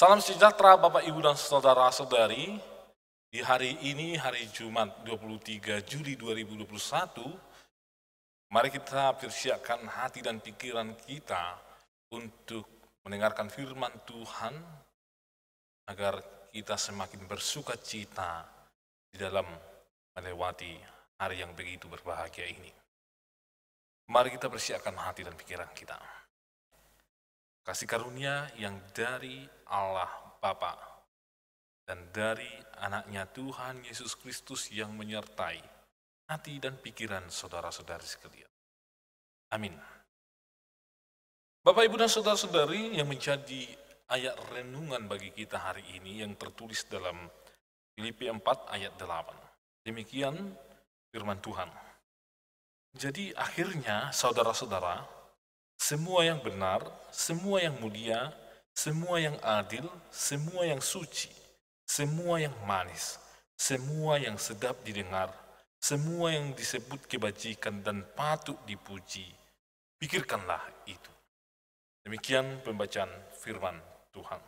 Salam sejahtera Bapak Ibu dan Saudara-saudari. Di hari ini, hari Jumat 23 Juli 2021, mari kita persiapkan hati dan pikiran kita untuk mendengarkan firman Tuhan agar kita semakin bersuka cita di dalam melewati hari yang begitu berbahagia ini. Mari kita persiapkan hati dan pikiran kita. Kasih karunia yang dari Allah Bapa dan dari anaknya Tuhan Yesus Kristus yang menyertai hati dan pikiran saudara-saudari sekalian. Amin. Bapak, Ibu, dan saudara-saudari yang menjadi ayat renungan bagi kita hari ini yang tertulis dalam Filipi 4 ayat 8. Demikian firman Tuhan. Jadi akhirnya saudara-saudara, semua yang benar, semua yang mulia, semua yang adil, semua yang suci, semua yang manis, semua yang sedap didengar, semua yang disebut kebajikan dan patut dipuji, pikirkanlah itu. Demikian pembacaan firman Tuhan.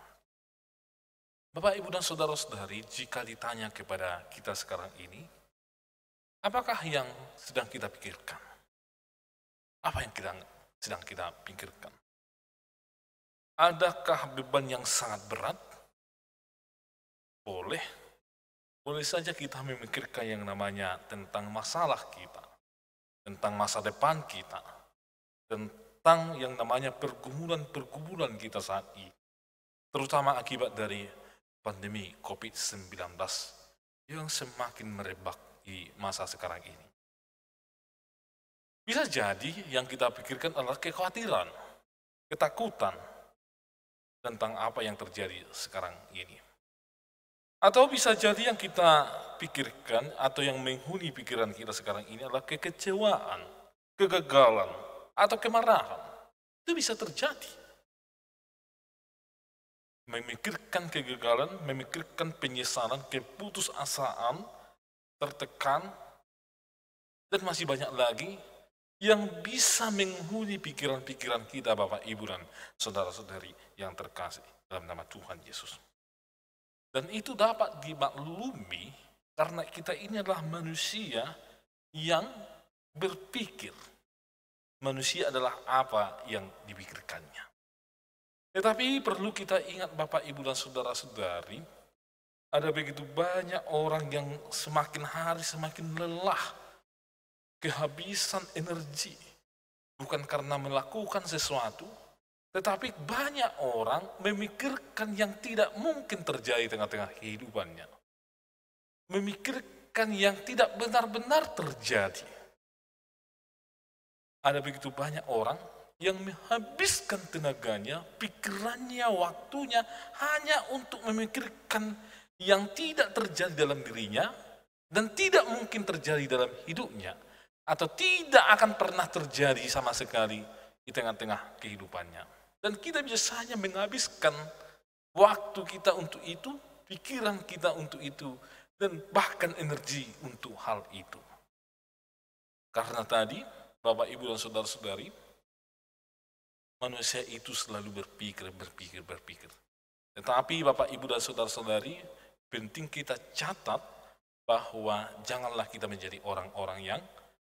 Bapak, Ibu, dan saudara-saudari, jika ditanya kepada kita sekarang ini, apakah yang sedang kita pikirkan? Apa yang sedang kita pikirkan? Adakah beban yang sangat berat? Boleh saja kita memikirkan yang namanya tentang masalah kita, tentang masa depan kita, tentang yang namanya pergumulan-pergumulan kita saat ini, terutama akibat dari pandemi COVID-19 yang semakin merebak di masa sekarang ini. Bisa jadi yang kita pikirkan adalah kekhawatiran, ketakutan tentang apa yang terjadi sekarang ini. Atau bisa jadi yang kita pikirkan atau yang menghuni pikiran kita sekarang ini adalah kekecewaan, kegagalan, atau kemarahan. Itu bisa terjadi. Memikirkan kegagalan, memikirkan penyesalan, keputusasaan, tertekan, dan masih banyak lagi yang bisa menghuni pikiran-pikiran kita, Bapak, Ibu, dan saudara-saudari yang terkasih dalam nama Tuhan Yesus. Dan itu dapat dimaklumi karena kita ini adalah manusia yang berpikir. Manusia adalah apa yang dipikirkannya. Tetapi perlu kita ingat, Bapak, Ibu, dan saudara-saudari, ada begitu banyak orang yang semakin hari semakin lelah, kehabisan energi, bukan karena melakukan sesuatu, tetapi banyak orang memikirkan yang tidak mungkin terjadi tengah-tengah kehidupannya. Memikirkan yang tidak benar-benar terjadi. Ada begitu banyak orang yang menghabiskan tenaganya, pikirannya, waktunya hanya untuk memikirkan yang tidak terjadi dalam dirinya dan tidak mungkin terjadi dalam hidupnya, atau tidak akan pernah terjadi sama sekali di tengah-tengah kehidupannya. Dan kita bisa hanya menghabiskan waktu kita untuk itu, pikiran kita untuk itu, dan bahkan energi untuk hal itu. Karena tadi, Bapak, Ibu, dan saudara-saudari, manusia itu selalu berpikir. Tetapi Bapak, Ibu, dan saudara-saudari, penting kita catat bahwa janganlah kita menjadi orang-orang yang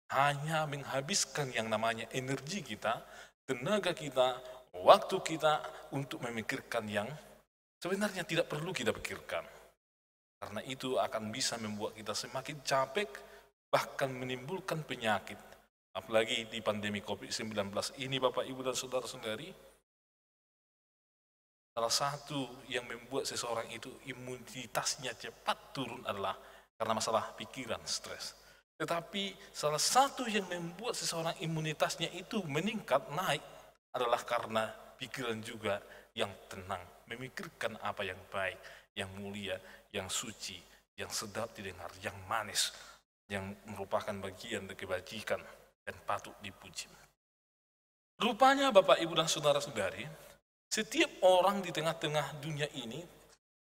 hanya menghabiskan yang namanya energi kita, tenaga kita, waktu kita untuk memikirkan yang sebenarnya tidak perlu kita pikirkan. Karena itu akan bisa membuat kita semakin capek, bahkan menimbulkan penyakit. Apalagi di pandemi COVID-19 ini, Bapak, Ibu, dan saudara-saudari, salah satu yang membuat seseorang itu imunitasnya cepat turun adalah karena masalah pikiran, stres. Tetapi salah satu yang membuat seseorang imunitasnya itu meningkat, naik, adalah karena pikiran juga yang tenang, memikirkan apa yang baik, yang mulia, yang suci, yang sedap didengar, yang manis, yang merupakan bagian dari kebajikan dan patut dipuji. Rupanya Bapak, Ibu, dan saudara-saudari, setiap orang di tengah-tengah dunia ini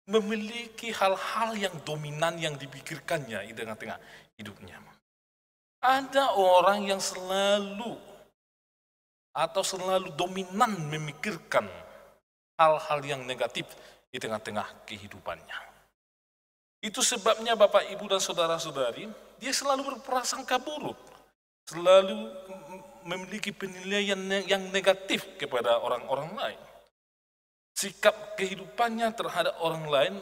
memiliki hal-hal yang dominan yang dipikirkannya di tengah-tengah hidupnya. Ada orang yang selalu dominan memikirkan hal-hal yang negatif di tengah-tengah kehidupannya. Itu sebabnya Bapak, Ibu, dan saudara-saudari, dia selalu berprasangka buruk, selalu memiliki penilaian yang negatif kepada orang-orang lain. Sikap kehidupannya terhadap orang lain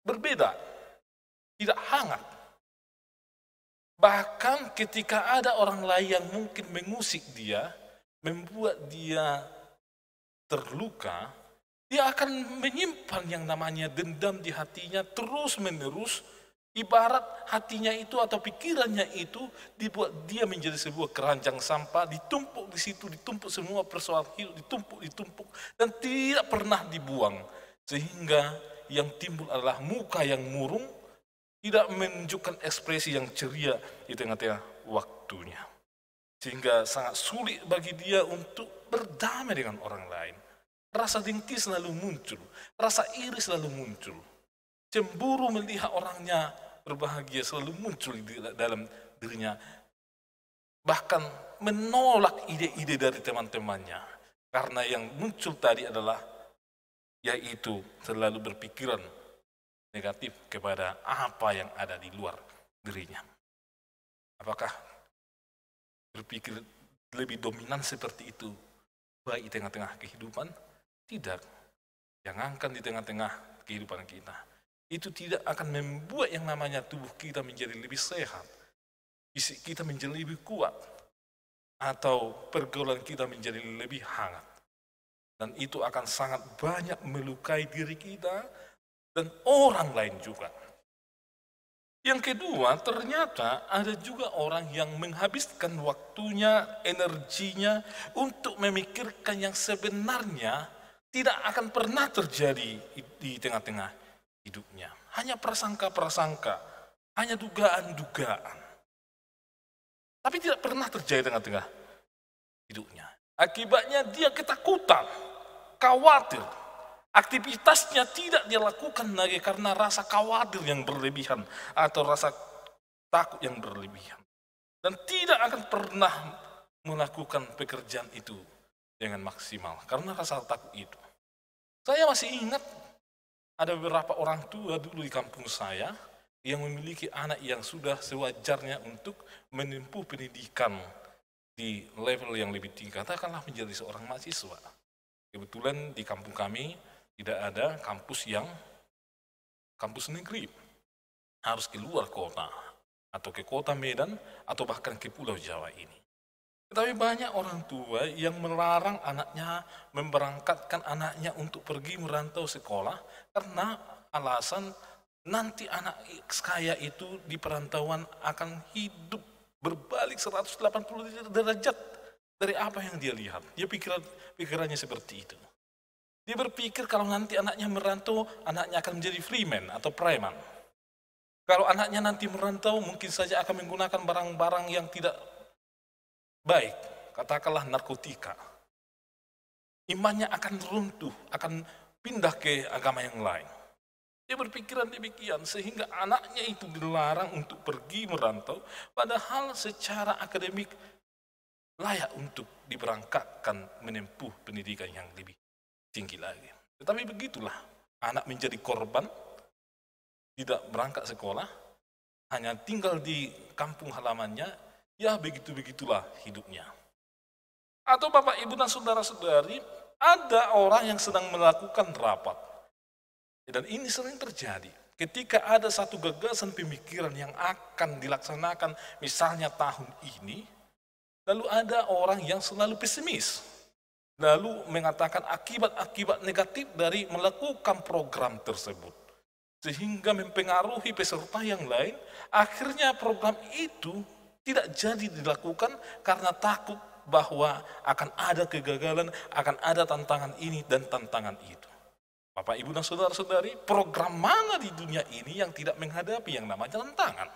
berbeda, tidak hangat. Bahkan ketika ada orang lain yang mungkin mengusik dia, membuat dia terluka, dia akan menyimpan yang namanya dendam di hatinya terus-menerus, ibarat hatinya itu atau pikirannya itu dibuat dia menjadi sebuah keranjang sampah, ditumpuk di situ, ditumpuk semua persoalan hidup, ditumpuk, dan tidak pernah dibuang. Sehingga yang timbul adalah muka yang murung, tidak menunjukkan ekspresi yang ceria di tengah-tengah waktunya. Sehingga sangat sulit bagi dia untuk berdamai dengan orang lain. Rasa dengki selalu muncul, rasa iri selalu muncul. Cemburu melihat orangnya berbahagia selalu muncul di dalam dirinya. Bahkan menolak ide-ide dari teman-temannya. Karena yang muncul tadi adalah yaitu selalu berpikiran negatif kepada apa yang ada di luar dirinya. Apakah berpikir lebih dominan seperti itu baik di tengah-tengah kehidupan? Tidak. Jangankan di tengah-tengah kehidupan kita. Itu tidak akan membuat yang namanya tubuh kita menjadi lebih sehat, fisik kita menjadi lebih kuat, atau pergaulan kita menjadi lebih hangat. Dan itu akan sangat banyak melukai diri kita dan orang lain juga. Yang kedua, ternyata ada juga orang yang menghabiskan waktunya, energinya untuk memikirkan yang sebenarnya tidak akan pernah terjadi di tengah-tengah hidupnya. Hanya prasangka-prasangka, hanya dugaan-dugaan. Tapi tidak pernah terjadi di tengah-tengah hidupnya. Akibatnya dia ketakutan, khawatir. Aktivitasnya tidak dia lakukan lagi karena rasa khawatir yang berlebihan atau rasa takut yang berlebihan. Dan tidak akan pernah melakukan pekerjaan itu dengan maksimal karena rasa takut itu. Saya masih ingat ada beberapa orang tua dulu di kampung saya yang memiliki anak yang sudah sewajarnya untuk menempuh pendidikan di level yang lebih tinggi, katakanlah menjadi seorang mahasiswa. Kebetulan di kampung kami tidak ada kampus negeri, harus keluar kota atau ke kota Medan atau bahkan ke Pulau Jawa ini. Tetapi banyak orang tua yang melarang anaknya, memberangkatkan anaknya untuk pergi merantau sekolah karena alasan nanti anak kaya itu di perantauan akan hidup berbalik 180 derajat dari apa yang dia lihat. Dia pikirannya seperti itu. Dia berpikir kalau nanti anaknya merantau, anaknya akan menjadi freeman atau preman. Kalau anaknya nanti merantau, mungkin saja akan menggunakan barang-barang yang tidak baik, katakanlah narkotika. Imannya akan runtuh, akan pindah ke agama yang lain. Dia berpikiran demikian, sehingga anaknya itu dilarang untuk pergi merantau, padahal secara akademik layak untuk diberangkatkan menempuh pendidikan yang lebih tinggi lagi. Tetapi begitulah, anak menjadi korban, tidak berangkat sekolah, hanya tinggal di kampung halamannya, ya begitu-begitulah hidupnya. Atau Bapak, Ibu, dan saudara-saudari, ada orang yang sedang melakukan rapat. Dan ini sering terjadi. Ketika ada satu gagasan pemikiran yang akan dilaksanakan misalnya tahun ini, lalu ada orang yang selalu pesimis. Lalu mengatakan akibat-akibat negatif dari melakukan program tersebut. Sehingga mempengaruhi peserta yang lain, akhirnya program itu tidak jadi dilakukan karena takut bahwa akan ada kegagalan, akan ada tantangan ini dan tantangan itu. Bapak, Ibu, dan saudara-saudari, program mana di dunia ini yang tidak menghadapi yang namanya tantangan?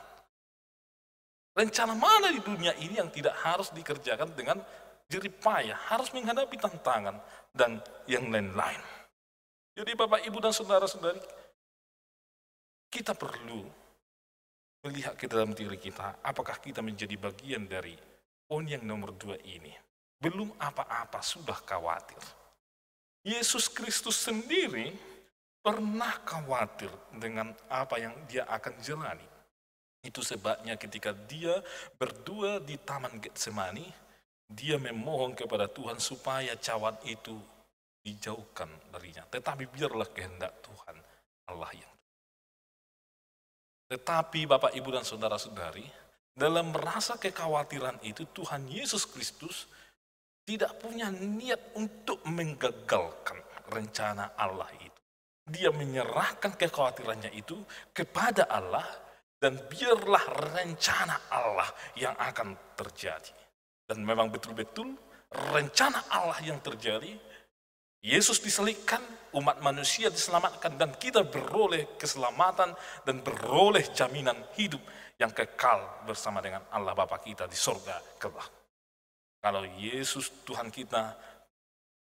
Rencana mana di dunia ini yang tidak harus dikerjakan dengan jerih payah, harus menghadapi tantangan dan yang lain-lain. Jadi Bapak, Ibu, dan saudara-saudari, kita perlu melihat ke dalam diri kita, apakah kita menjadi bagian dari poin yang nomor 2 ini. Belum apa-apa sudah khawatir. Yesus Kristus sendiri pernah khawatir dengan apa yang dia akan jalani. Itu sebabnya ketika dia berdua di Taman Getsemani, dia memohon kepada Tuhan supaya cawan itu dijauhkan darinya. Tetapi biarlah kehendak Tuhan Allah yang. Tetapi Bapak, Ibu, dan saudara-saudari, dalam rasa kekhawatiran itu Tuhan Yesus Kristus tidak punya niat untuk menggagalkan rencana Allah itu. Dia menyerahkan kekhawatirannya itu kepada Allah, dan biarlah rencana Allah yang akan terjadi. Dan memang betul-betul rencana Allah yang terjadi. Yesus disalibkan, umat manusia diselamatkan, dan kita beroleh keselamatan dan beroleh jaminan hidup yang kekal bersama dengan Allah Bapa kita di sorga kelak. Kalau Yesus Tuhan kita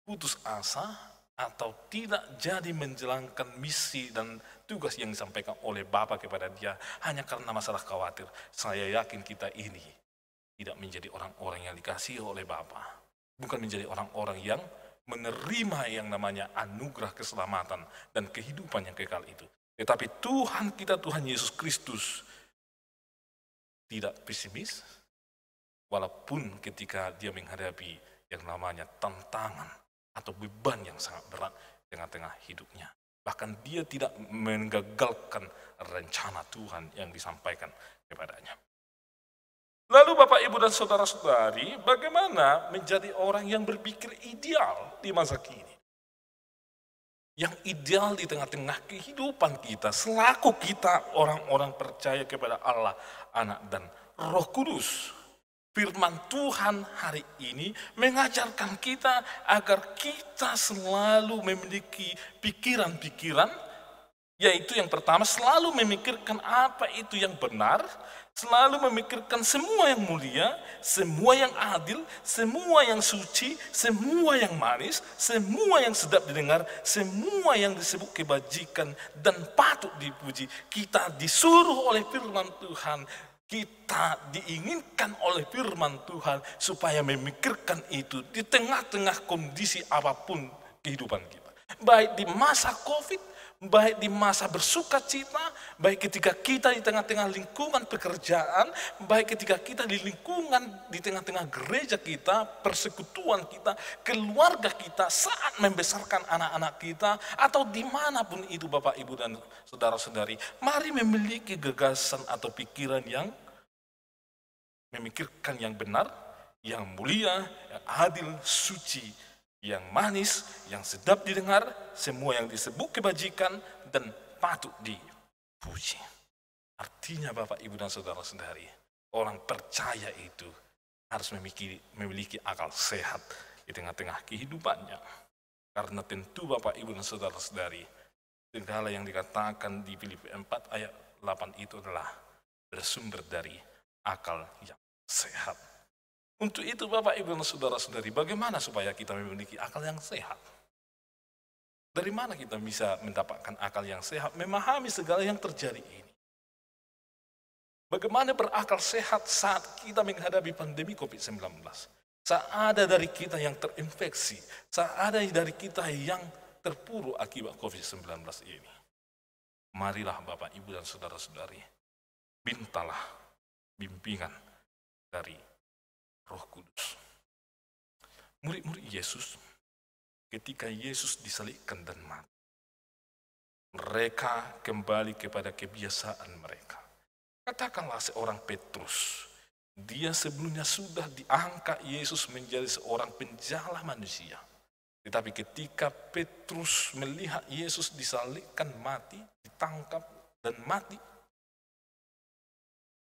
putus asa atau tidak jadi menjalankan misi dan tugas yang disampaikan oleh Bapa kepada dia hanya karena masalah khawatir, saya yakin kita ini tidak menjadi orang-orang yang dikasihi oleh Bapa, bukan menjadi orang-orang yang menerima yang namanya anugerah keselamatan dan kehidupan yang kekal itu. Tetapi Tuhan kita, Tuhan Yesus Kristus, tidak pesimis, walaupun ketika dia menghadapi yang namanya tantangan atau beban yang sangat berat di tengah-tengah hidupnya. Bahkan dia tidak menggagalkan rencana Tuhan yang disampaikan kepadanya. Lalu Bapak, Ibu, dan saudara-saudari, bagaimana menjadi orang yang berpikir ideal di masa kini? Yang ideal di tengah-tengah kehidupan kita, selaku kita orang-orang percaya kepada Allah, Anak, dan Roh Kudus. Firman Tuhan hari ini mengajarkan kita agar kita selalu memiliki pikiran-pikiran, yaitu yang pertama selalu memikirkan apa itu yang benar, selalu memikirkan semua yang mulia, semua yang adil, semua yang suci, semua yang manis, semua yang sedap didengar, semua yang disebut kebajikan dan patut dipuji. Kita disuruh oleh firman Tuhan, kita diinginkan oleh firman Tuhan supaya memikirkan itu di tengah-tengah kondisi apapun kehidupan kita. Baik di masa COVID, baik di masa bersuka cita, baik ketika kita di tengah-tengah lingkungan pekerjaan, baik ketika kita di lingkungan, di tengah-tengah gereja kita, persekutuan kita, keluarga kita, saat membesarkan anak-anak kita, atau dimanapun itu Bapak, Ibu, dan saudara-saudari, mari memiliki gagasan atau pikiran yang memikirkan yang benar, yang mulia, yang adil, suci, yang manis, yang sedap didengar, semua yang disebut kebajikan dan patut dipuji. Artinya Bapak, Ibu, dan saudara-saudari, orang percaya itu harus memiliki akal sehat di tengah-tengah kehidupannya. Karena tentu Bapak, Ibu, dan saudara-saudari, segala yang dikatakan di Filipi 4 ayat 8 itu adalah bersumber dari akal yang sehat. Untuk itu Bapak, Ibu, dan saudara-saudari, bagaimana supaya kita memiliki akal yang sehat? Dari mana kita bisa mendapatkan akal yang sehat, memahami segala yang terjadi ini? Bagaimana berakal sehat saat kita menghadapi pandemi COVID-19? Saat ada dari kita yang terinfeksi, saat ada dari kita yang terpuruk akibat COVID-19 ini. Marilah Bapak, Ibu, dan saudara-saudari, mintalah bimbingan dari Roh Kudus. Murid-murid Yesus, ketika Yesus disalibkan dan mati, mereka kembali kepada kebiasaan mereka. Katakanlah seorang Petrus, dia sebelumnya sudah diangkat Yesus menjadi seorang penjala manusia. Tetapi ketika Petrus melihat Yesus disalibkan mati, ditangkap dan mati,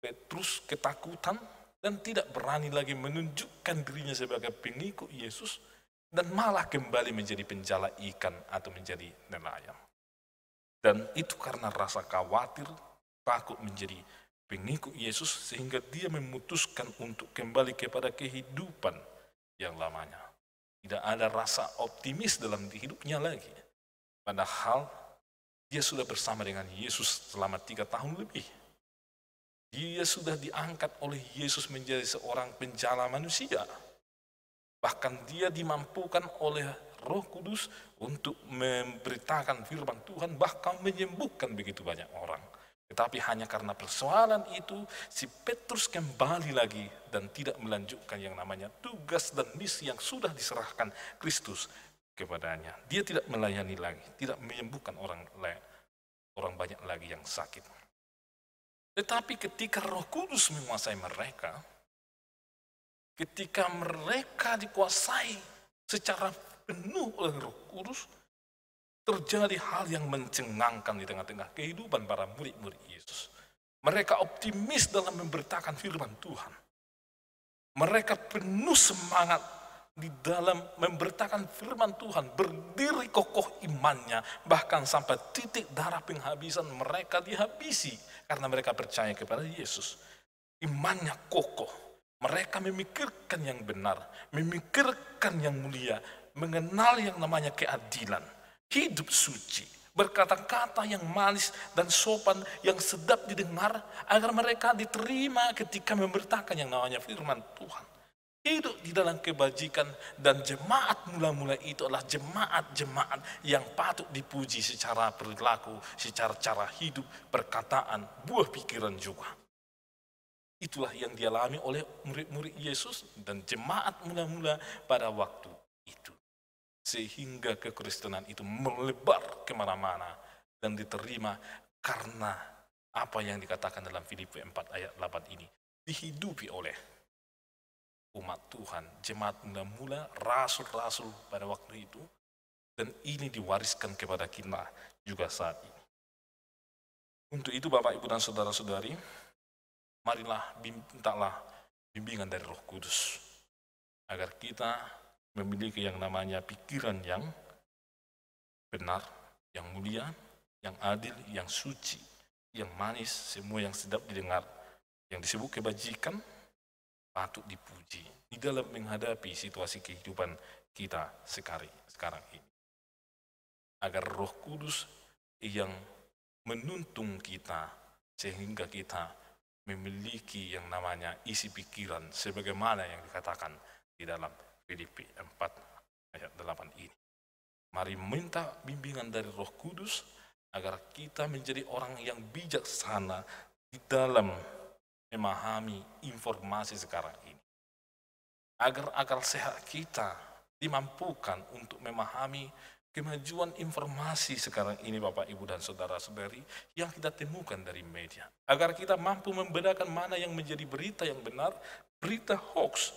Petrus ketakutan dan tidak berani lagi menunjukkan dirinya sebagai pengikut Yesus, dan malah kembali menjadi penjala ikan atau menjadi nelayan. Dan itu karena rasa khawatir, takut menjadi pengikut Yesus, sehingga dia memutuskan untuk kembali kepada kehidupan yang lamanya. Tidak ada rasa optimis dalam hidupnya lagi. Padahal dia sudah bersama dengan Yesus selama 3 tahun lebih. Dia sudah diangkat oleh Yesus menjadi seorang penjala manusia. Bahkan dia dimampukan oleh Roh Kudus untuk memberitakan firman Tuhan, bahkan menyembuhkan begitu banyak orang. Tetapi hanya karena persoalan itu, si Petrus kembali lagi dan tidak melanjutkan yang namanya tugas dan misi yang sudah diserahkan Kristus kepadanya. Dia tidak melayani lagi, tidak menyembuhkan orang banyak lagi yang sakit. Tetapi ketika Roh Kudus menguasai mereka, ketika mereka dikuasai secara penuh oleh Roh Kudus, terjadi hal yang mencengangkan di tengah-tengah kehidupan para murid-murid Yesus. Mereka optimis dalam memberitakan firman Tuhan. Mereka penuh semangat di dalam memberitakan firman Tuhan, berdiri kokoh imannya, bahkan sampai titik darah penghabisan mereka dihabisi karena mereka percaya kepada Yesus. Imannya kokoh, mereka memikirkan yang benar, memikirkan yang mulia, mengenal yang namanya keadilan, hidup suci, berkata-kata yang manis dan sopan, yang sedap didengar, agar mereka diterima ketika memberitakan yang namanya firman Tuhan. Hidup di dalam kebajikan, dan jemaat mula-mula itu adalah jemaat-jemaat yang patut dipuji secara perilaku, secara cara hidup, perkataan, buah pikiran juga. Itulah yang dialami oleh murid-murid Yesus dan jemaat mula-mula pada waktu itu. Sehingga kekristenan itu melebar kemana-mana dan diterima karena apa yang dikatakan dalam Filipi 4 ayat 8 ini. Dihidupi oleh umat Tuhan, jemaat mula-mula, rasul-rasul pada waktu itu, dan ini diwariskan kepada kita juga saat ini. Untuk itu Bapak, Ibu, dan saudara-saudari, marilah mintalah bimbingan dari Roh Kudus, agar kita memiliki yang namanya pikiran yang benar, yang mulia, yang adil, yang suci, yang manis, semua yang sedap didengar, yang disebut kebajikan, patut dipuji di dalam menghadapi situasi kehidupan kita sekarang ini. Agar Roh Kudus yang menuntun kita sehingga kita memiliki yang namanya isi pikiran sebagaimana yang dikatakan di dalam Filipi 4 ayat 8 ini. Mari minta bimbingan dari Roh Kudus agar kita menjadi orang yang bijaksana di dalam memahami informasi sekarang ini. Agar akal sehat kita dimampukan untuk memahami kemajuan informasi sekarang ini Bapak, Ibu, dan saudara-saudari yang kita temukan dari media. Agar kita mampu membedakan mana yang menjadi berita yang benar, berita hoax.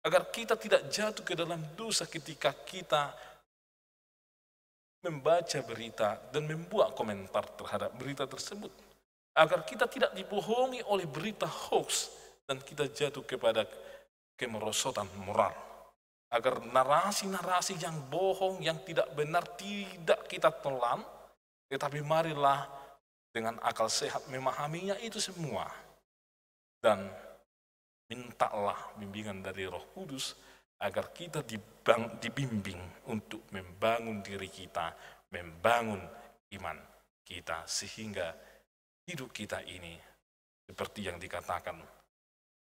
Agar kita tidak jatuh ke dalam dosa ketika kita membaca berita dan membuat komentar terhadap berita tersebut. Agar kita tidak dibohongi oleh berita hoax dan kita jatuh kepada kemerosotan moral. Agar narasi-narasi yang bohong, yang tidak benar tidak kita telan, tetapi marilah dengan akal sehat memahaminya itu semua. Dan mintalah bimbingan dari Roh Kudus agar kita dibimbing untuk membangun diri kita, membangun iman kita, sehingga hidup kita ini seperti yang dikatakan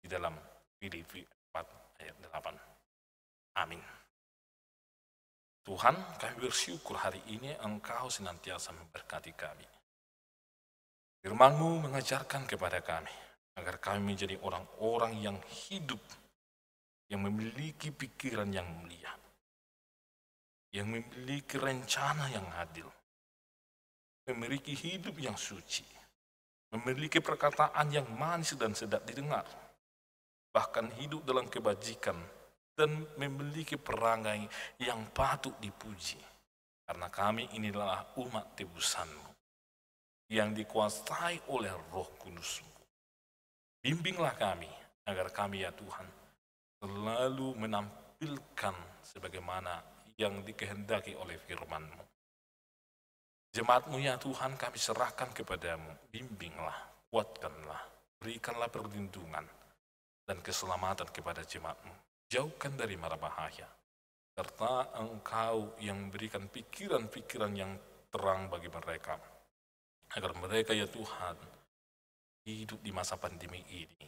di dalam Filipi 4 ayat 8. Amin. Tuhan, kami bersyukur hari ini Engkau senantiasa memberkati kami. Firman-Mu mengajarkan kepada kami agar kami menjadi orang-orang yang hidup, yang memiliki pikiran yang mulia, yang memiliki rencana yang adil, memiliki hidup yang suci, memiliki perkataan yang manis dan sedap didengar, bahkan hidup dalam kebajikan dan memiliki perangai yang patut dipuji. Karena kami inilah umat tebusan-Mu yang dikuasai oleh Roh Kudus-Mu. Bimbinglah kami agar kami ya Tuhan selalu menampilkan sebagaimana yang dikehendaki oleh firman-Mu. Jemaat-Mu ya Tuhan kami serahkan kepadamu, bimbinglah, kuatkanlah, berikanlah perlindungan dan keselamatan kepada jemaat-Mu. Jauhkan dari mara bahaya, serta Engkau yang memberikan pikiran-pikiran yang terang bagi mereka, agar mereka ya Tuhan hidup di masa pandemi ini,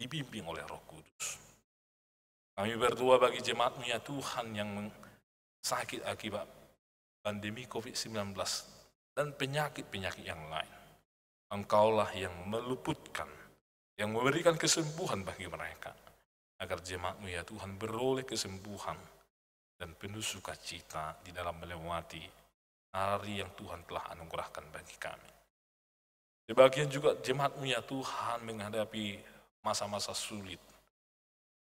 dibimbing oleh Roh Kudus. Kami berdoa bagi jemaat-Mu ya Tuhan yang sakit akibat pandemi COVID-19 dan penyakit-penyakit yang lain. Engkaulah yang meluputkan, yang memberikan kesembuhan bagi mereka, agar jemaat-Mu ya Tuhan beroleh kesembuhan dan penuh sukacita di dalam melewati hari yang Tuhan telah anugerahkan bagi kami. Sebagian juga jemaat-Mu ya Tuhan menghadapi masa-masa sulit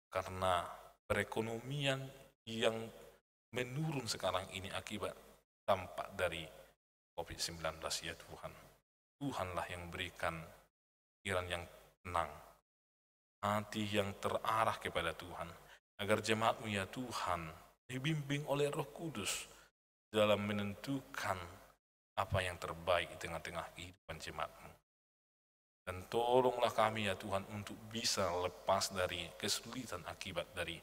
karena perekonomian yang menurun sekarang ini akibat dampak dari COVID-19 ya Tuhan. Tuhanlah yang berikan pikiran yang tenang, hati yang terarah kepada Tuhan, agar jemaat-Mu ya Tuhan dibimbing oleh Roh Kudus dalam menentukan apa yang terbaik di tengah-tengah kehidupan jemaat-Mu. Dan tolonglah kami ya Tuhan untuk bisa lepas dari kesulitan akibat dari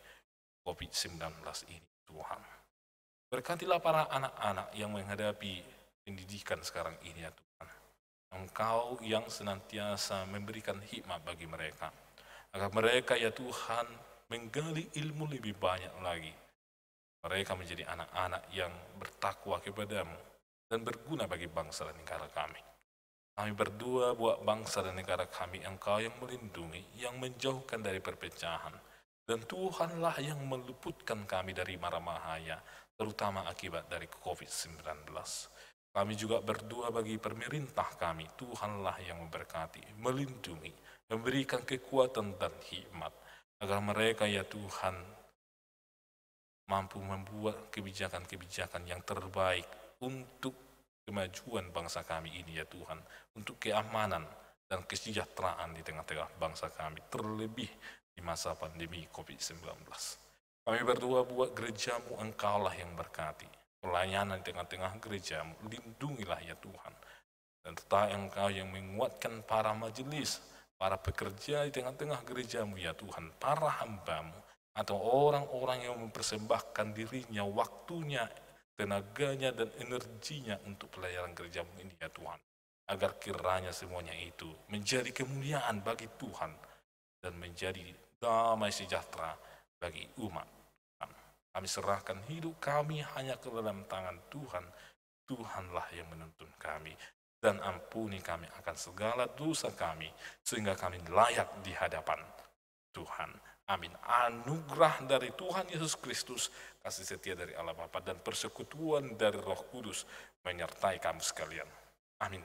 COVID-19 ini Tuhan. Berkatilah para anak-anak yang menghadapi pendidikan sekarang ini ya Tuhan. Engkau yang senantiasa memberikan hikmat bagi mereka, agar mereka ya Tuhan menggali ilmu lebih banyak lagi. Mereka menjadi anak-anak yang bertakwa kepada-Mu dan berguna bagi bangsa dan negara kami. Kami berdoa buat bangsa dan negara kami, Engkau yang melindungi, yang menjauhkan dari perpecahan. Dan Tuhanlah yang meluputkan kami dari mara bahaya, terutama akibat dari COVID-19. Kami juga berdoa bagi pemerintah kami, Tuhanlah yang memberkati, melindungi, memberikan kekuatan dan hikmat, agar mereka ya Tuhan mampu membuat kebijakan-kebijakan yang terbaik untuk kemajuan bangsa kami ini ya Tuhan, untuk keamanan dan kesejahteraan di tengah-tengah bangsa kami, terlebih di masa pandemi COVID-19. Kami berdoa buat gereja-Mu, Engkaulah yang berkati pelayanan di tengah-tengah gereja-Mu, lindungilah ya Tuhan. Dan tetap Engkau yang menguatkan para majelis, para pekerja di tengah-tengah gereja-Mu ya Tuhan, para hamba-Mu, atau orang-orang yang mempersembahkan dirinya, waktunya, tenaganya, dan energinya untuk pelayanan gereja-Mu ini ya Tuhan. Agar kiranya semuanya itu menjadi kemuliaan bagi Tuhan dan menjadi damai sejahtera bagi umat. Kami serahkan hidup kami hanya ke dalam tangan Tuhan. Tuhanlah yang menuntun kami. Dan ampuni kami akan segala dosa kami, sehingga kami layak di hadapan Tuhan. Amin. Anugerah dari Tuhan Yesus Kristus, kasih setia dari Allah Bapa, dan persekutuan dari Roh Kudus menyertai kamu sekalian. Amin.